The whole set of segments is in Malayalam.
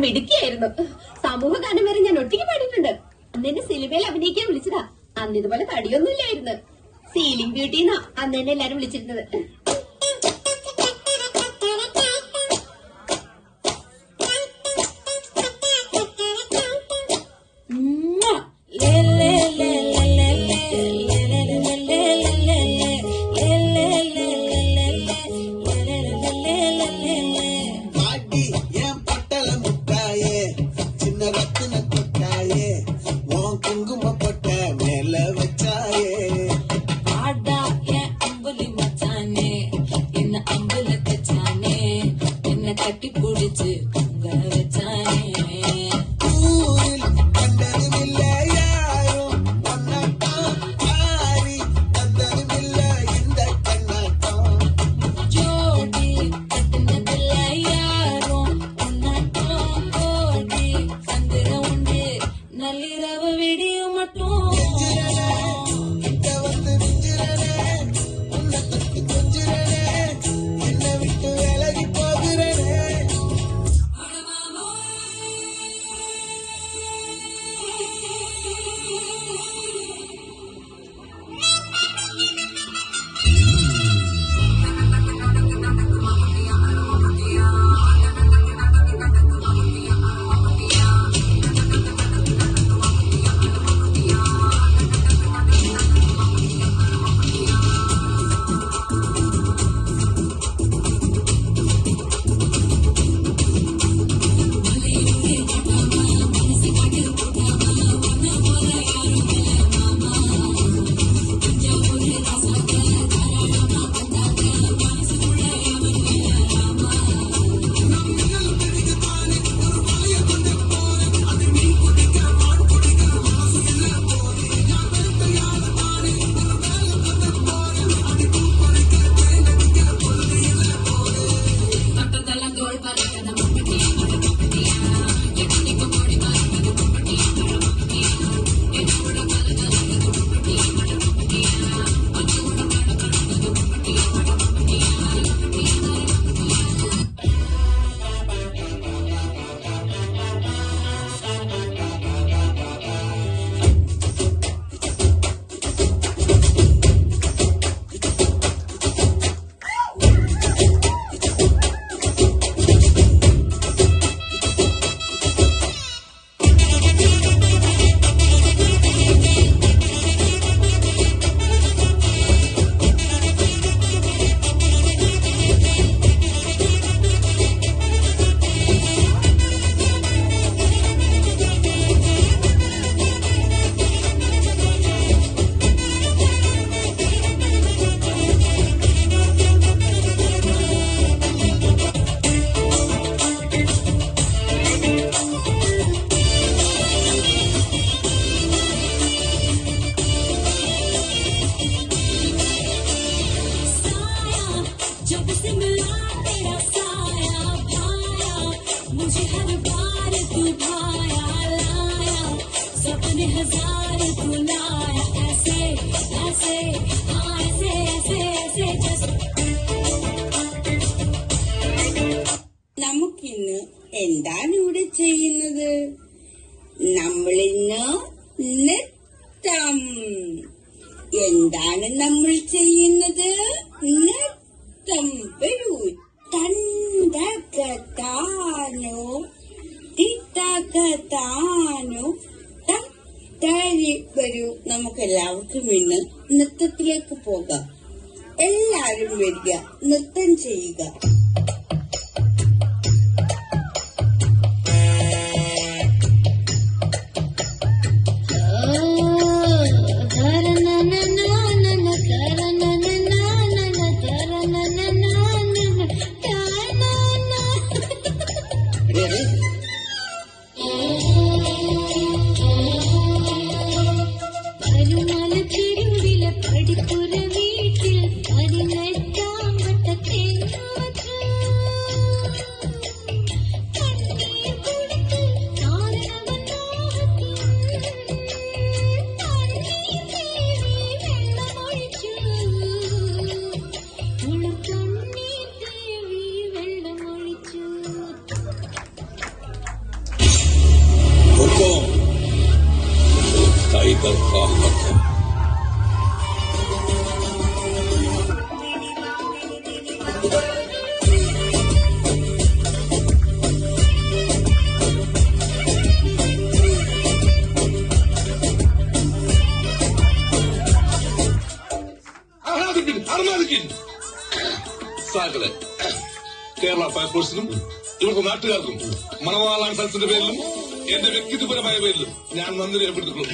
മിടുക്കിയായിരുന്നു. സമൂഹ ഗാനം വരെ ഞാൻ ഒറ്റയ്ക്ക് പാടിയിട്ടുണ്ട്. അന്ന് എന്നെ സിനിമയിൽ അഭിനയിക്കാൻ വിളിച്ചതാ. അന്ന് ഇതുപോലെ തടിയൊന്നുമില്ലായിരുന്നു. സീലിംഗ് ബ്യൂട്ടിന്നാ അന്ന് എന്നെ എല്ലാരും വിളിച്ചിരുന്നത്. നമുക്കിന്ന് എന്താണ് ഇവിടെ ചെയ്യുന്നത്? നമ്മളിന്ന് നൃത്തം. എന്താണ് നമ്മൾ ചെയ്യുന്നത്? നൃത്തം. വരൂ. തന്തകതാനോ തിത്തകതാനോ തരി. വരൂ, നമുക്ക് എല്ലാവർക്കും ഇന്ന് നൃത്തത്തിലേക്ക് പോകാം. എല്ലാരും വരിക, നൃത്തം ചെയ്യുക. പഠിപ്പുര വീട്ടിൽ അതിനെത്താൻ പറ്റത്തേങ്ങ സാഗലെ കേരള ഫയർഫോഴ്സിനും ഇവർക്ക് നാട്ടുകാർക്കും മണവാളാൻ സ്ഥലത്തിന്റെ പേരിലും എന്റെ വ്യക്തിത്വപരമായ പേരിലും ഞാൻ നന്ദി രേഖപ്പെടുത്തിക്കൊള്ളു.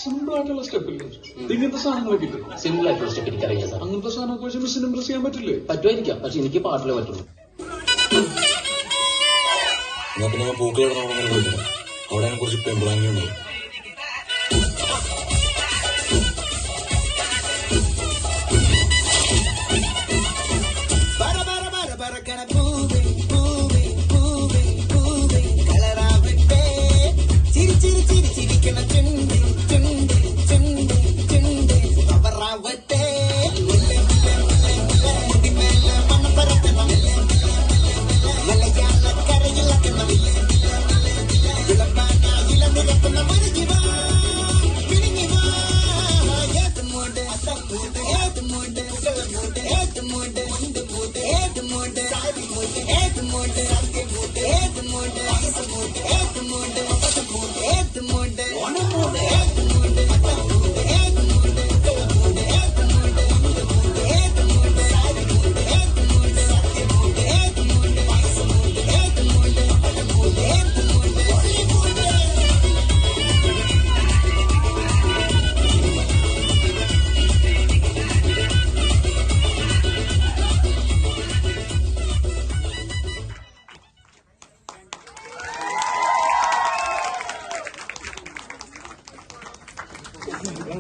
സിമ്പിൾ ആയിട്ടുള്ള സ്റ്റെപ്പില്ലേ ഇങ്ങനത്തെ സാധനങ്ങളൊക്കെ കിട്ടും. സിമ്പിൾ ആയിട്ടുള്ള സ്റ്റെപ്പ് എനിക്കറിയാം സാർ. അങ്ങനത്തെ സാധനമൊക്കെ വെച്ച് മിസ്സിന് ഇംപ്രസ് ചെയ്യാൻ പറ്റില്ലേ? പറ്റുമായിരിക്കാം, പക്ഷെ എനിക്ക് പാട്ടിലേ പറ്റുള്ളൂ. എന്നാ പിന്നെ പൂക്കളോട് അവിടെ കുറച്ച് പെൺപിളാങ്ങി ഉണ്ടാവും.